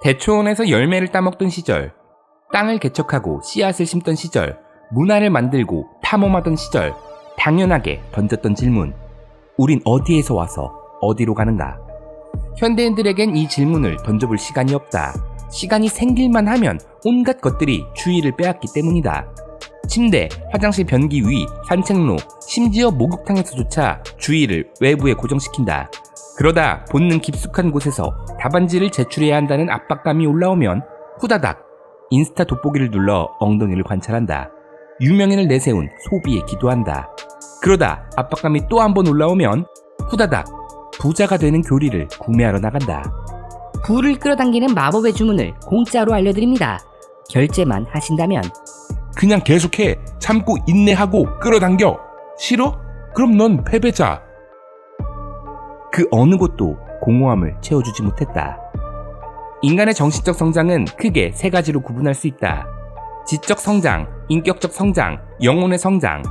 대초원에서 열매를 따먹던 시절, 땅을 개척하고 씨앗을 심던 시절, 문화를 만들고 탐험하던 시절, 당연하게 던졌던 질문. 우린 어디에서 와서 어디로 가는가? 현대인들에겐 이 질문을 던져볼 시간이 없다. 시간이 생길만 하면 온갖 것들이 주의를 빼앗기 때문이다. 침대, 화장실 변기 위, 산책로, 심지어 목욕탕에서조차 주의를 외부에 고정시킨다. 그러다 본능 깊숙한 곳에서 답안지를 제출해야 한다는 압박감이 올라오면 후다닥 인스타 돋보기를 눌러 엉덩이를 관찰한다. 유명인을 내세운 소비에 기도한다. 그러다 압박감이 또 한 번 올라오면 후다닥 부자가 되는 교리를 구매하러 나간다. 부를 끌어당기는 마법의 주문을 공짜로 알려드립니다. 결제만 하신다면. 그냥 계속해. 참고 인내하고 끌어당겨. 싫어? 그럼 넌 패배자. 그 어느 곳도 공허함을 채워주지 못했다. 인간의 정신적 성장은 크게 세 가지로 구분할 수 있다. 지적 성장, 인격적 성장, 영혼의 성장.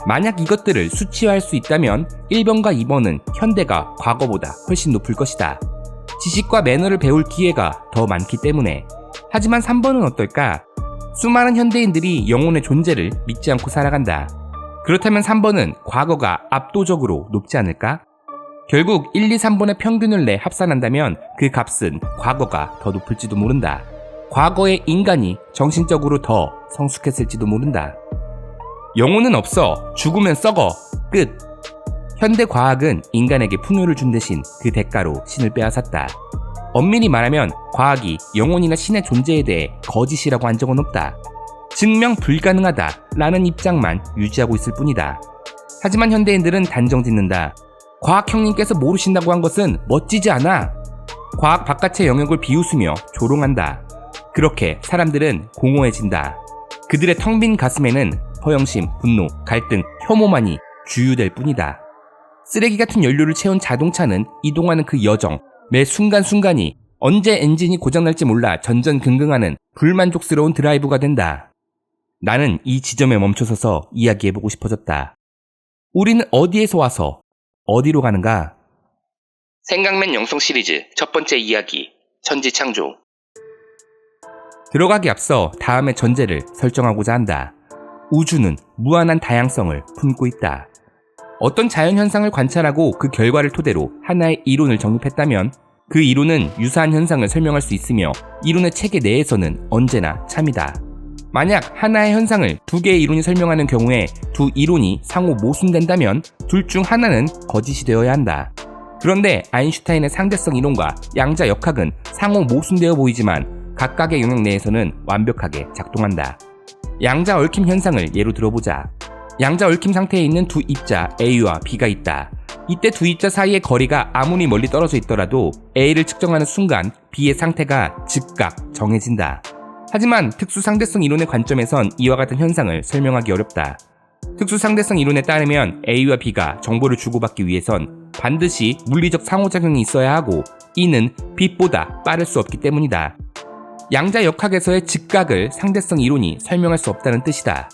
만약 이것들을 수치화할 수 있다면 1번과 2번은 현대가 과거보다 훨씬 높을 것이다. 지식과 매너를 배울 기회가 더 많기 때문에. 하지만 3번은 어떨까? 수많은 현대인들이 영혼의 존재를 믿지 않고 살아간다. 그렇다면 3번은 과거가 압도적으로 높지 않을까? 결국 1, 2, 3번의 평균을 내 합산한다면 그 값은 과거가 더 높을지도 모른다. 과거의 인간이 정신적으로 더 성숙했을지도 모른다. 영혼은 없어. 죽으면 썩어. 끝. 현대 과학은 인간에게 풍요를 준 대신 그 대가로 신을 빼앗았다. 엄밀히 말하면 과학이 영혼이나 신의 존재에 대해 거짓이라고 한 적은 없다. 증명 불가능하다 라는 입장만 유지하고 있을 뿐이다. 하지만 현대인들은 단정 짓는다. 과학 형님께서 모르신다고 한 것은 멋지지 않아. 과학 바깥의 영역을 비웃으며 조롱한다. 그렇게 사람들은 공허해진다. 그들의 텅 빈 가슴에는 허영심, 분노, 갈등, 혐오만이 주유될 뿐이다. 쓰레기 같은 연료를 채운 자동차는 이동하는 그 여정, 매 순간순간이 언제 엔진이 고장날지 몰라 전전긍긍하는 불만족스러운 드라이브가 된다. 나는 이 지점에 멈춰서서 이야기해보고 싶어졌다. 우리는 어디에서 와서 어디로 가는가? 생각맨 영성 시리즈 첫 번째 이야기, 천지창조. 들어가기 앞서 다음의 전제를 설정하고자 한다. 우주는 무한한 다양성을 품고 있다. 어떤 자연현상을 관찰하고 그 결과를 토대로 하나의 이론을 정립했다면 그 이론은 유사한 현상을 설명할 수 있으며 이론의 체계 내에서는 언제나 참이다. 만약 하나의 현상을 두 개의 이론이 설명하는 경우에 두 이론이 상호 모순된다면 둘 중 하나는 거짓이 되어야 한다. 그런데 아인슈타인의 상대성 이론과 양자 역학은 상호 모순되어 보이지만 각각의 영역 내에서는 완벽하게 작동한다. 양자 얽힘 현상을 예로 들어보자. 양자 얽힘 상태에 있는 두 입자 A와 B가 있다. 이때 두 입자 사이의 거리가 아무리 멀리 떨어져 있더라도 A를 측정하는 순간 B의 상태가 즉각 정해진다. 하지만 특수상대성 이론의 관점에선 이와 같은 현상을 설명하기 어렵다. 특수상대성 이론에 따르면 A와 B가 정보를 주고받기 위해선 반드시 물리적 상호작용이 있어야 하고 이는 빛보다 빠를 수 없기 때문이다. 양자 역학에서의 즉각을 상대성 이론이 설명할 수 없다는 뜻이다.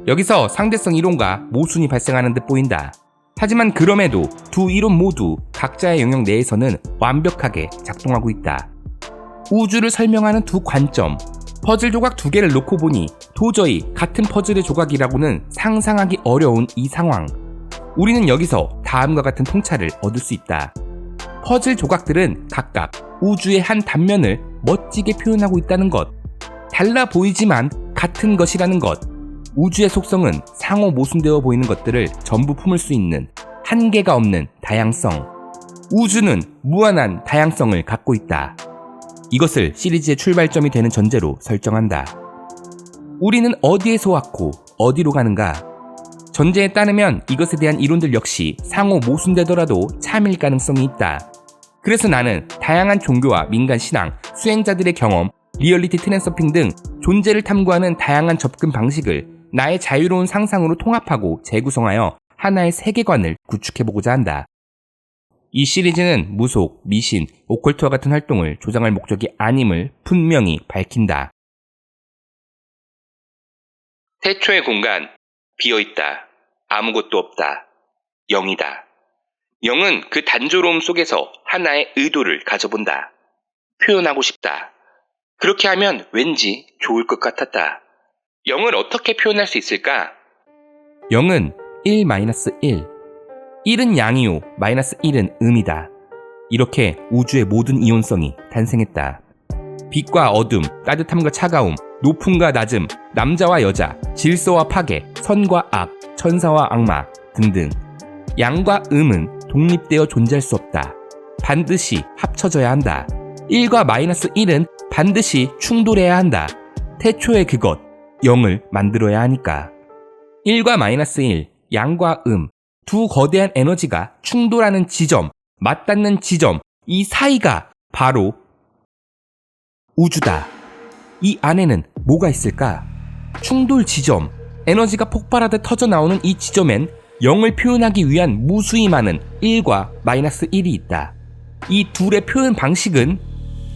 여기서 상대성 이론과 모순이 발생하는 듯 보인다. 하지만 그럼에도 두 이론 모두 각자의 영역 내에서는 완벽하게 작동하고 있다. 우주를 설명하는 두 관점, 퍼즐 조각 두 개를 놓고 보니 도저히 같은 퍼즐의 조각이라고는 상상하기 어려운 이 상황. 우리는 여기서 다음과 같은 통찰을 얻을 수 있다. 퍼즐 조각들은 각각 우주의 한 단면을 멋지게 표현하고 있다는 것. 달라 보이지만 같은 것이라는 것. 우주의 속성은 상호 모순되어 보이는 것들을 전부 품을 수 있는 한계가 없는 다양성. 우주는 무한한 다양성을 갖고 있다. 이것을 시리즈의 출발점이 되는 전제로 설정한다. 우리는 어디에서 왔고 어디로 가는가? 전제에 따르면 이것에 대한 이론들 역시 상호 모순되더라도 참일 가능성이 있다. 그래서 나는 다양한 종교와 민간 신앙, 수행자들의 경험, 리얼리티 트랜서핑 등 존재를 탐구하는 다양한 접근 방식을 나의 자유로운 상상으로 통합하고 재구성하여 하나의 세계관을 구축해보고자 한다. 이 시리즈는 무속, 미신, 오컬트와 같은 활동을 조장할 목적이 아님을 분명히 밝힌다. 태초의 공간, 비어있다. 아무것도 없다. 0이다. 0은 그 단조로움 속에서 하나의 의도를 가져본다. 표현하고 싶다. 그렇게 하면 왠지 좋을 것 같았다. 0을 어떻게 표현할 수 있을까? 0은 1-1. 1은 양이요, -1은 음이다. 이렇게 우주의 모든 이온성이 탄생했다. 빛과 어둠, 따뜻함과 차가움, 높음과 낮음, 남자와 여자, 질서와 파괴, 선과 악, 천사와 악마 등등. 양과 음은 독립되어 존재할 수 없다. 반드시 합쳐져야 한다. 1과 -1은 반드시 충돌해야 한다. 태초의 그것, 0을 만들어야 하니까. 1과 -1, 양과 두 거대한 에너지가 충돌하는 지점, 맞닿는 지점, 이 사이가 바로 우주다. 이 안에는 뭐가 있을까? 충돌 지점, 에너지가 폭발하듯 터져나오는 이 지점엔 0을 표현하기 위한 무수히 많은 1과 -1이 있다. 이 둘의 표현 방식은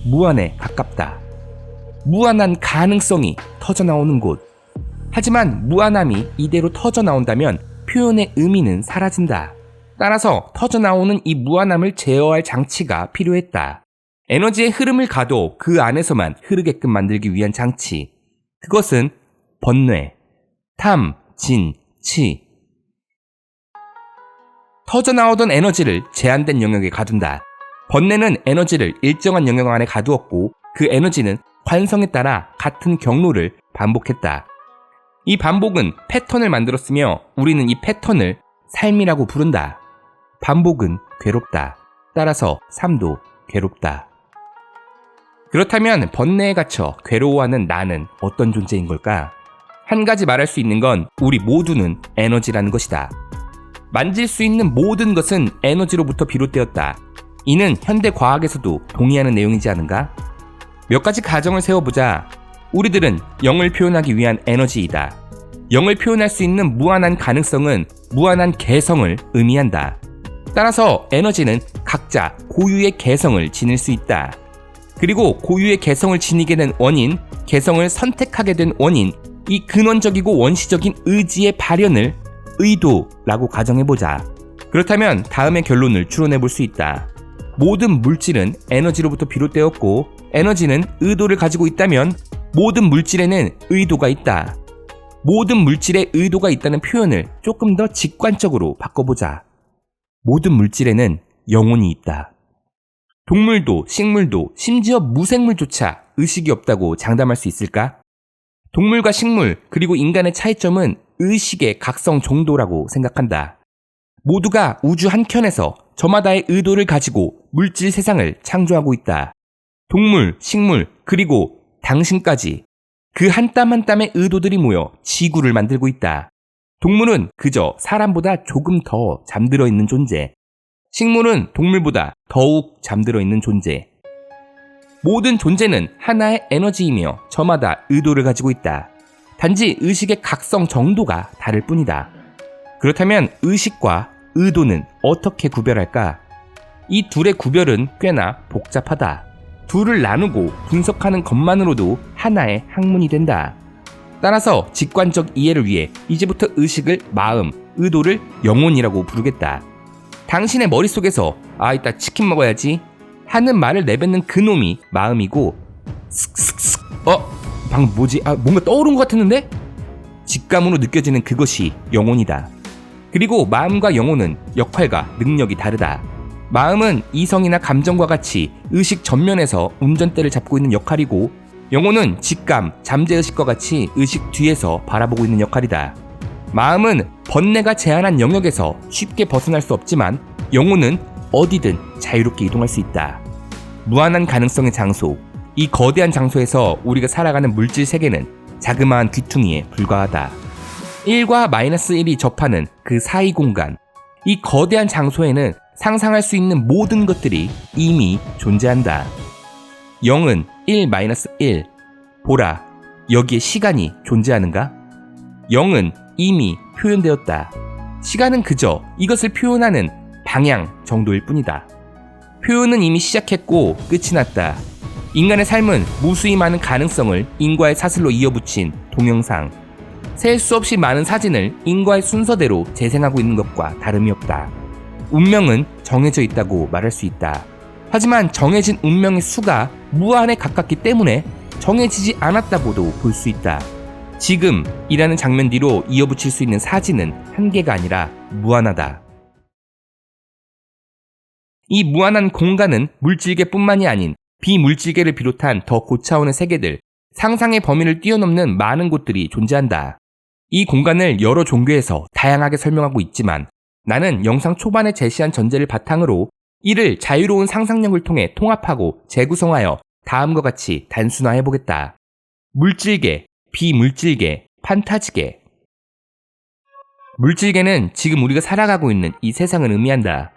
무한에 가깝다. 무한한 가능성이 터져나오는 곳. 하지만 무한함이 이대로 터져나온다면 표현의 의미는 사라진다. 따라서 터져나오는 이 무한함을 제어할 장치가 필요했다. 에너지의 흐름을 가도 그 안에서만 흐르게끔 만들기 위한 장치. 그것은 번뇌, 탐, 진, 치. 터져나오던 에너지를 제한된 영역에 가둔다. 번뇌는 에너지를 일정한 영역 안에 가두었고 그 에너지는 관성에 따라 같은 경로를 반복했다. 이 반복은 패턴을 만들었으며 우리는 이 패턴을 삶이라고 부른다. 반복은 괴롭다. 따라서 삶도 괴롭다. 그렇다면 번뇌에 갇혀 괴로워하는 나는 어떤 존재인 걸까? 한 가지 말할 수 있는 건 우리 모두는 에너지라는 것이다. 만질 수 있는 모든 것은 에너지로부터 비롯되었다. 이는 현대 과학에서도 동의하는 내용이지 않은가? 몇 가지 가정을 세워보자. 우리들은 0을 표현하기 위한 에너지이다. 0을 표현할 수 있는 무한한 가능성은 무한한 개성을 의미한다. 따라서 에너지는 각자 고유의 개성을 지닐 수 있다. 그리고 고유의 개성을 지니게 된 원인, 개성을 선택하게 된 원인, 이 근원적이고 원시적인 의지의 발현을 의도라고 가정해보자. 그렇다면 다음의 결론을 추론해볼 수 있다. 모든 물질은 에너지로부터 비롯되었고 에너지는 의도를 가지고 있다면 모든 물질에는 의도가 있다. 모든 물질에 의도가 있다는 표현을 조금 더 직관적으로 바꿔보자. 모든 물질에는 영혼이 있다. 동물도 식물도 심지어 무생물조차 의식이 없다고 장담할 수 있을까? 동물과 식물 그리고 인간의 차이점은 의식의 각성 정도라고 생각한다. 모두가 우주 한켠에서 저마다의 의도를 가지고 물질 세상을 창조하고 있다. 동물, 식물, 그리고 당신까지 그 한 땀 한 땀의 의도들이 모여 지구를 만들고 있다. 동물은 그저 사람보다 조금 더 잠들어 있는 존재. 식물은 동물보다 더욱 잠들어 있는 존재. 모든 존재는 하나의 에너지이며 저마다 의도를 가지고 있다. 단지 의식의 각성 정도가 다를 뿐이다. 그렇다면 의식과 의도는 어떻게 구별할까? 이 둘의 구별은 꽤나 복잡하다. 둘을 나누고 분석하는 것만으로도 하나의 학문이 된다. 따라서 직관적 이해를 위해 이제부터 의식을 마음, 의도를 영혼이라고 부르겠다. 당신의 머릿속에서 이따 치킨 먹어야지 하는 말을 내뱉는 그놈이 마음이고 슥슥슥 방금 뭐지? 뭔가 떠오른 것 같았는데? 직감으로 느껴지는 그것이 영혼이다. 그리고 마음과 영혼은 역할과 능력이 다르다. 마음은 이성이나 감정과 같이 의식 전면에서 운전대를 잡고 있는 역할이고 영혼은 직감, 잠재의식과 같이 의식 뒤에서 바라보고 있는 역할이다. 마음은 번뇌가 제한한 영역에서 쉽게 벗어날 수 없지만 영혼은 어디든 자유롭게 이동할 수 있다. 무한한 가능성의 장소, 이 거대한 장소에서 우리가 살아가는 물질 세계는 자그마한 귀퉁이에 불과하다. 1과 -1이 접하는 그 사이 공간, 이 거대한 장소에는 상상할 수 있는 모든 것들이 이미 존재한다. 0은 1-1. 보라, 여기에 시간이 존재하는가? 0은 이미 표현되었다. 시간은 그저 이것을 표현하는 방향 정도일 뿐이다. 표현은 이미 시작했고 끝이 났다. 인간의 삶은 무수히 많은 가능성을 인과의 사슬로 이어붙인 동영상. 셀 수 없이 많은 사진을 인과의 순서대로 재생하고 있는 것과 다름이 없다. 운명은 정해져 있다고 말할 수 있다. 하지만 정해진 운명의 수가 무한에 가깝기 때문에 정해지지 않았다고도 볼 수 있다. 지금이라는 장면 뒤로 이어붙일 수 있는 사진은 한계가 아니라 무한하다. 이 무한한 공간은 물질계뿐만이 아닌 비물질계를 비롯한 더 고차원의 세계들, 상상의 범위를 뛰어넘는 많은 곳들이 존재한다. 이 공간을 여러 종교에서 다양하게 설명하고 있지만 나는 영상 초반에 제시한 전제를 바탕으로 이를 자유로운 상상력을 통해 통합하고 재구성하여 다음과 같이 단순화해보겠다. 물질계, 비물질계, 판타지계. 물질계는 지금 우리가 살아가고 있는 이 세상을 의미한다.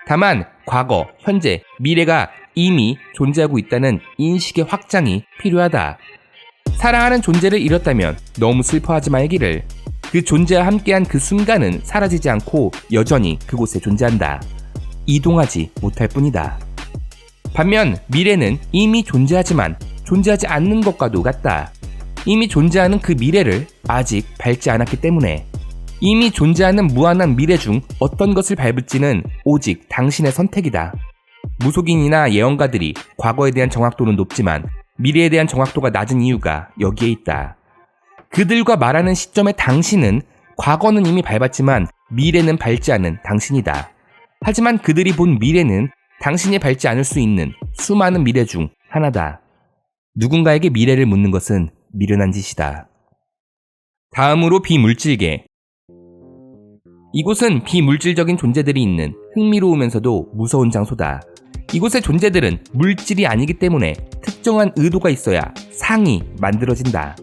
다만 과거, 현재, 미래가 이미 존재하고 있다는 인식의 확장이 필요하다. 사랑하는 존재를 잃었다면 너무 슬퍼하지 말기를. 그 존재와 함께한 그 순간은 사라지지 않고 여전히 그곳에 존재한다. 이동하지 못할 뿐이다. 반면 미래는 이미 존재하지만 존재하지 않는 것과도 같다. 이미 존재하는 그 미래를 아직 밟지 않았기 때문에 이미 존재하는 무한한 미래 중 어떤 것을 밟을지는 오직 당신의 선택이다. 무속인이나 예언가들이 과거에 대한 정확도는 높지만 미래에 대한 정확도가 낮은 이유가 여기에 있다. 그들과 말하는 시점의 당신은 과거는 이미 밟았지만 미래는 밟지 않은 당신이다. 하지만 그들이 본 미래는 당신이 밟지 않을 수 있는 수많은 미래 중 하나다. 누군가에게 미래를 묻는 것은 미련한 짓이다. 다음으로 비물질계. 이곳은 비물질적인 존재들이 있는 흥미로우면서도 무서운 장소다. 이곳의 존재들은 물질이 아니기 때문에 특정한 의도가 있어야 상이 만들어진다.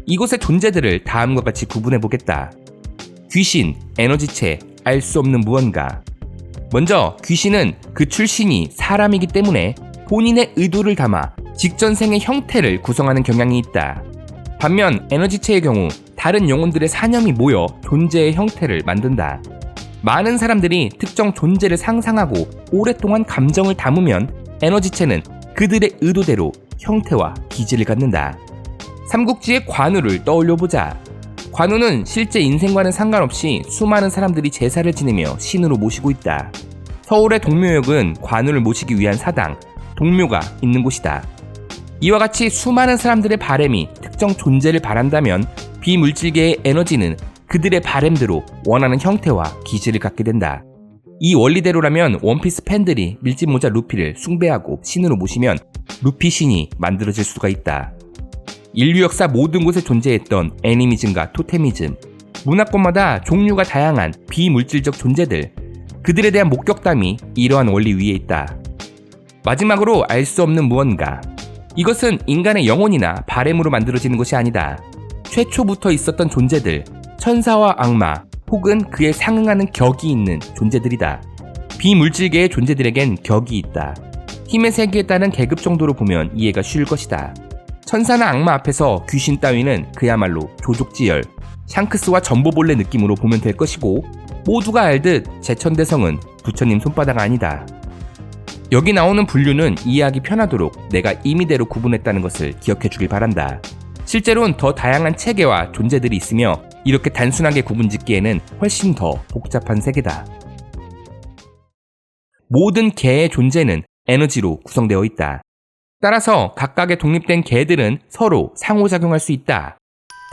이곳의 존재들을 다음과 같이 구분해보겠다. 귀신, 에너지체, 알 수 없는 무언가. 먼저 귀신은 그 출신이 사람이기 때문에 본인의 의도를 담아 직전 생의 형태를 구성하는 경향이 있다. 반면 에너지체의 경우 다른 영혼들의 사념이 모여 존재의 형태를 만든다. 많은 사람들이 특정 존재를 상상하고 오랫동안 감정을 담으면 에너지체는 그들의 의도대로 형태와 기질을 갖는다. 삼국지의 관우를 떠올려보자. 관우는 실제 인생과는 상관없이 수많은 사람들이 제사를 지내며 신으로 모시고 있다. 서울의 동묘역은 관우를 모시기 위한 사당, 동묘가 있는 곳이다. 이와 같이 수많은 사람들의 바램이 특정 존재를 바란다면 비물질계의 에너지는 그들의 바램대로 원하는 형태와 기질을 갖게 된다. 이 원리대로라면 원피스 팬들이 밀짚모자 루피를 숭배하고 신으로 모시면 루피 신이 만들어질 수가 있다. 인류 역사 모든 곳에 존재했던 애니미즘과 토테미즘, 문화권마다 종류가 다양한 비물질적 존재들, 그들에 대한 목격담이 이러한 원리 위에 있다. 마지막으로 알 수 없는 무언가. 이것은 인간의 영혼이나 바램으로 만들어지는 것이 아니다. 최초부터 있었던 존재들, 천사와 악마, 혹은 그에 상응하는 격이 있는 존재들이다. 비물질계의 존재들에겐 격이 있다. 힘의 세계에 따른 계급 정도로 보면 이해가 쉬울 것이다. 천사나 악마 앞에서 귀신 따위는 그야말로 조족지열, 샹크스와 전보벌레 느낌으로 보면 될 것이고, 모두가 알듯 제천대성은 부처님 손바닥 아니다. 여기 나오는 분류는 이해하기 편하도록 내가 임의대로 구분했다는 것을 기억해 주길 바란다. 실제로는 더 다양한 체계와 존재들이 있으며 이렇게 단순하게 구분짓기에는 훨씬 더 복잡한 세계다. 모든 개의 존재는 에너지로 구성되어 있다. 따라서 각각의 독립된 개들은 서로 상호작용할 수 있다.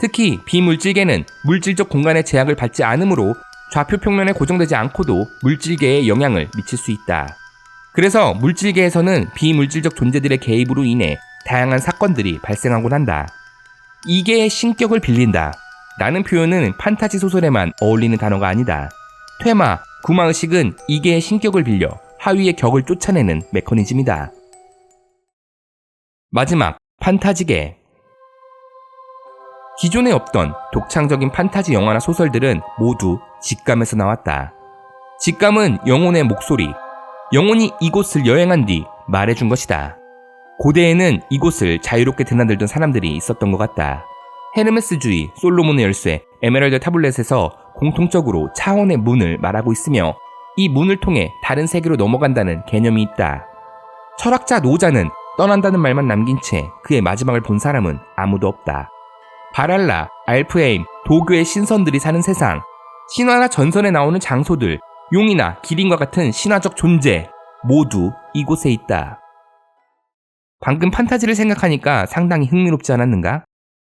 특히 비물질계는 물질적 공간의 제약을 받지 않으므로 좌표 평면에 고정되지 않고도 물질계에 영향을 미칠 수 있다. 그래서 물질계에서는 비물질적 존재들의 개입으로 인해 다양한 사건들이 발생하곤 한다. 이계의 신격을 빌린다. 라는 표현은 판타지 소설에만 어울리는 단어가 아니다. 퇴마, 구마의식은 이계의 신격을 빌려 하위의 격을 쫓아내는 메커니즘이다. 마지막, 판타지계. 기존에 없던 독창적인 판타지 영화나 소설들은 모두 직감에서 나왔다. 직감은 영혼의 목소리, 영혼이 이곳을 여행한 뒤 말해준 것이다. 고대에는 이곳을 자유롭게 드나들던 사람들이 있었던 것 같다. 헤르메스주의, 솔로몬의 열쇠, 에메랄드 타블렛에서 공통적으로 차원의 문을 말하고 있으며 이 문을 통해 다른 세계로 넘어간다는 개념이 있다. 철학자 노자는 떠난다는 말만 남긴 채 그의 마지막을 본 사람은 아무도 없다. 바랄라, 알프헤임, 도교의 신선들이 사는 세상, 신화나 전설에 나오는 장소들, 용이나 기린과 같은 신화적 존재 모두 이곳에 있다. 방금 판타지를 생각하니까 상당히 흥미롭지 않았는가?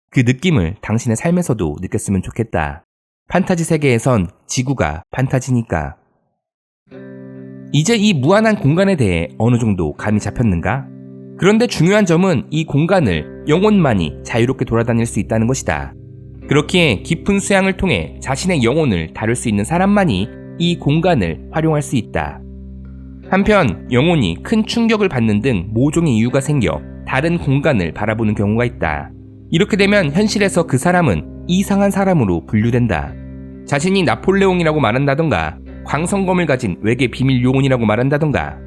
그 느낌을 당신의 삶에서도 느꼈으면 좋겠다. 판타지 세계에선 지구가 판타지니까. 이제 이 무한한 공간에 대해 어느 정도 감이 잡혔는가? 그런데 중요한 점은 이 공간을 영혼만이 자유롭게 돌아다닐 수 있다는 것이다. 그렇기에 깊은 수양을 통해 자신의 영혼을 다룰 수 있는 사람만이 이 공간을 활용할 수 있다. 한편 영혼이 큰 충격을 받는 등 모종의 이유가 생겨 다른 공간을 바라보는 경우가 있다. 이렇게 되면 현실에서 그 사람은 이상한 사람으로 분류된다. 자신이 나폴레옹이라고 말한다던가 광선검을 가진 외계 비밀 요원이라고 말한다던가.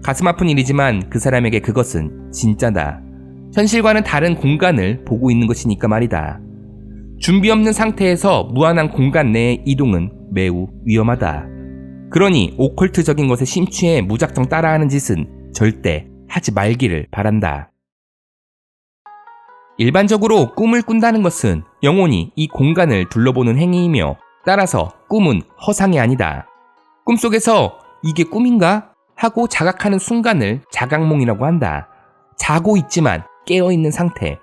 가슴 아픈 일이지만 그 사람에게 그것은 진짜다. 현실과는 다른 공간을 보고 있는 것이니까 말이다. 준비 없는 상태에서 무한한 공간 내의 이동은 매우 위험하다. 그러니 오컬트적인 것에 심취해 무작정 따라하는 짓은 절대 하지 말기를 바란다. 일반적으로 꿈을 꾼다는 것은 영혼이 이 공간을 둘러보는 행위이며 따라서 꿈은 허상이 아니다. 꿈속에서 이게 꿈인가? 하고 자각하는 순간을 자각몽이라고 한다. 자고 있지만 깨어있는 상태.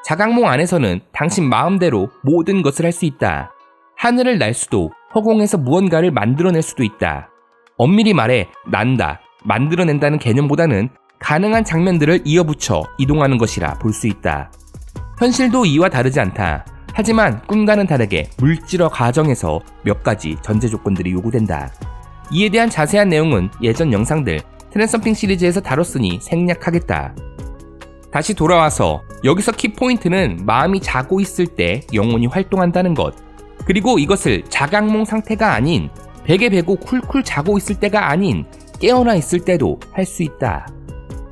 자각몽 안에서는 당신 마음대로 모든 것을 할 수 있다. 하늘을 날 수도 허공에서 무언가를 만들어낼 수도 있다. 엄밀히 말해 난다, 만들어낸다는 개념보다는 가능한 장면들을 이어붙여 이동하는 것이라 볼 수 있다. 현실도 이와 다르지 않다. 하지만 꿈과는 다르게 물질어 가정에서 몇 가지 전제 조건들이 요구된다. 이에 대한 자세한 내용은 예전 영상들 트랜썸핑 시리즈에서 다뤘으니 생략하겠다. 다시 돌아와서 여기서 키포인트는 마음이 자고 있을 때 영혼이 활동한다는 것, 그리고 이것을 자각몽 상태가 아닌 베개 베고 쿨쿨 자고 있을 때가 아닌 깨어나 있을 때도 할 수 있다.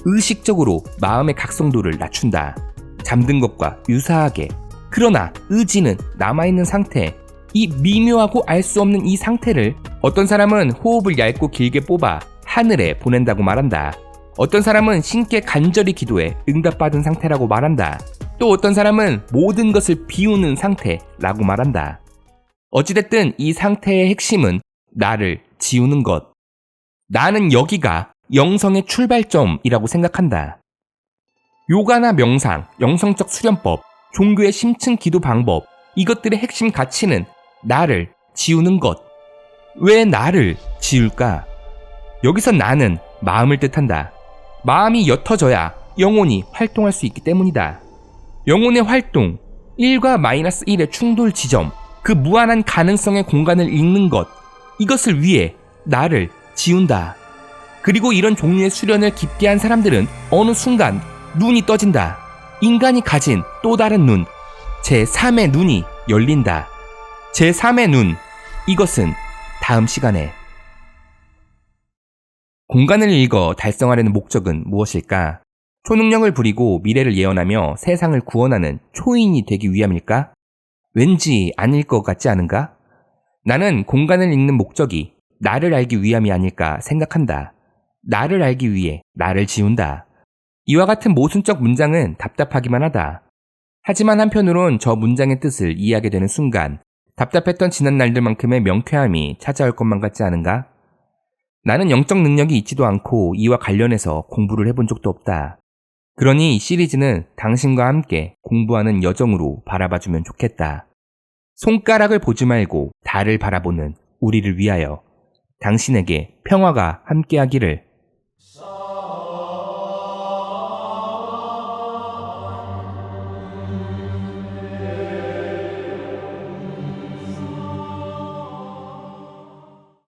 의식적으로 마음의 각성도를 낮춘다. 잠든 것과 유사하게. 그러나 의지는 남아있는 상태. 이 미묘하고 알 수 없는 이 상태를 어떤 사람은 호흡을 얇고 길게 뽑아 하늘에 보낸다고 말한다. 어떤 사람은 신께 간절히 기도해 응답받은 상태라고 말한다. 또 어떤 사람은 모든 것을 비우는 상태라고 말한다. 어찌됐든 이 상태의 핵심은 나를 지우는 것. 나는 여기가 영성의 출발점이라고 생각한다. 요가나 명상, 영성적 수련법, 종교의 심층 기도 방법, 이것들의 핵심 가치는 나를 지우는 것. 왜 나를 지울까? 여기서 나는 마음을 뜻한다. 마음이 옅어져야 영혼이 활동할 수 있기 때문이다. 영혼의 활동, 1과 -1의 충돌 지점, 그 무한한 가능성의 공간을 읽는 것, 이것을 위해 나를 지운다. 그리고 이런 종류의 수련을 깊게 한 사람들은 어느 순간 눈이 떠진다. 인간이 가진 또 다른 눈, 제3의 눈이 열린다. 제3의 눈, 이것은 다음 시간에. 공간을 읽어 달성하려는 목적은 무엇일까? 초능력을 부리고 미래를 예언하며 세상을 구원하는 초인이 되기 위함일까? 왠지 아닐 것 같지 않은가? 나는 공간을 읽는 목적이 나를 알기 위함이 아닐까 생각한다. 나를 알기 위해 나를 지운다. 이와 같은 모순적 문장은 답답하기만 하다. 하지만 한편으론 저 문장의 뜻을 이해하게 되는 순간 답답했던 지난 날들만큼의 명쾌함이 찾아올 것만 같지 않은가? 나는 영적 능력이 있지도 않고 이와 관련해서 공부를 해본 적도 없다. 그러니 이 시리즈는 당신과 함께 공부하는 여정으로 바라봐주면 좋겠다. 손가락을 보지 말고 달을 바라보는 우리를 위하여 당신에게 평화가 함께하기를.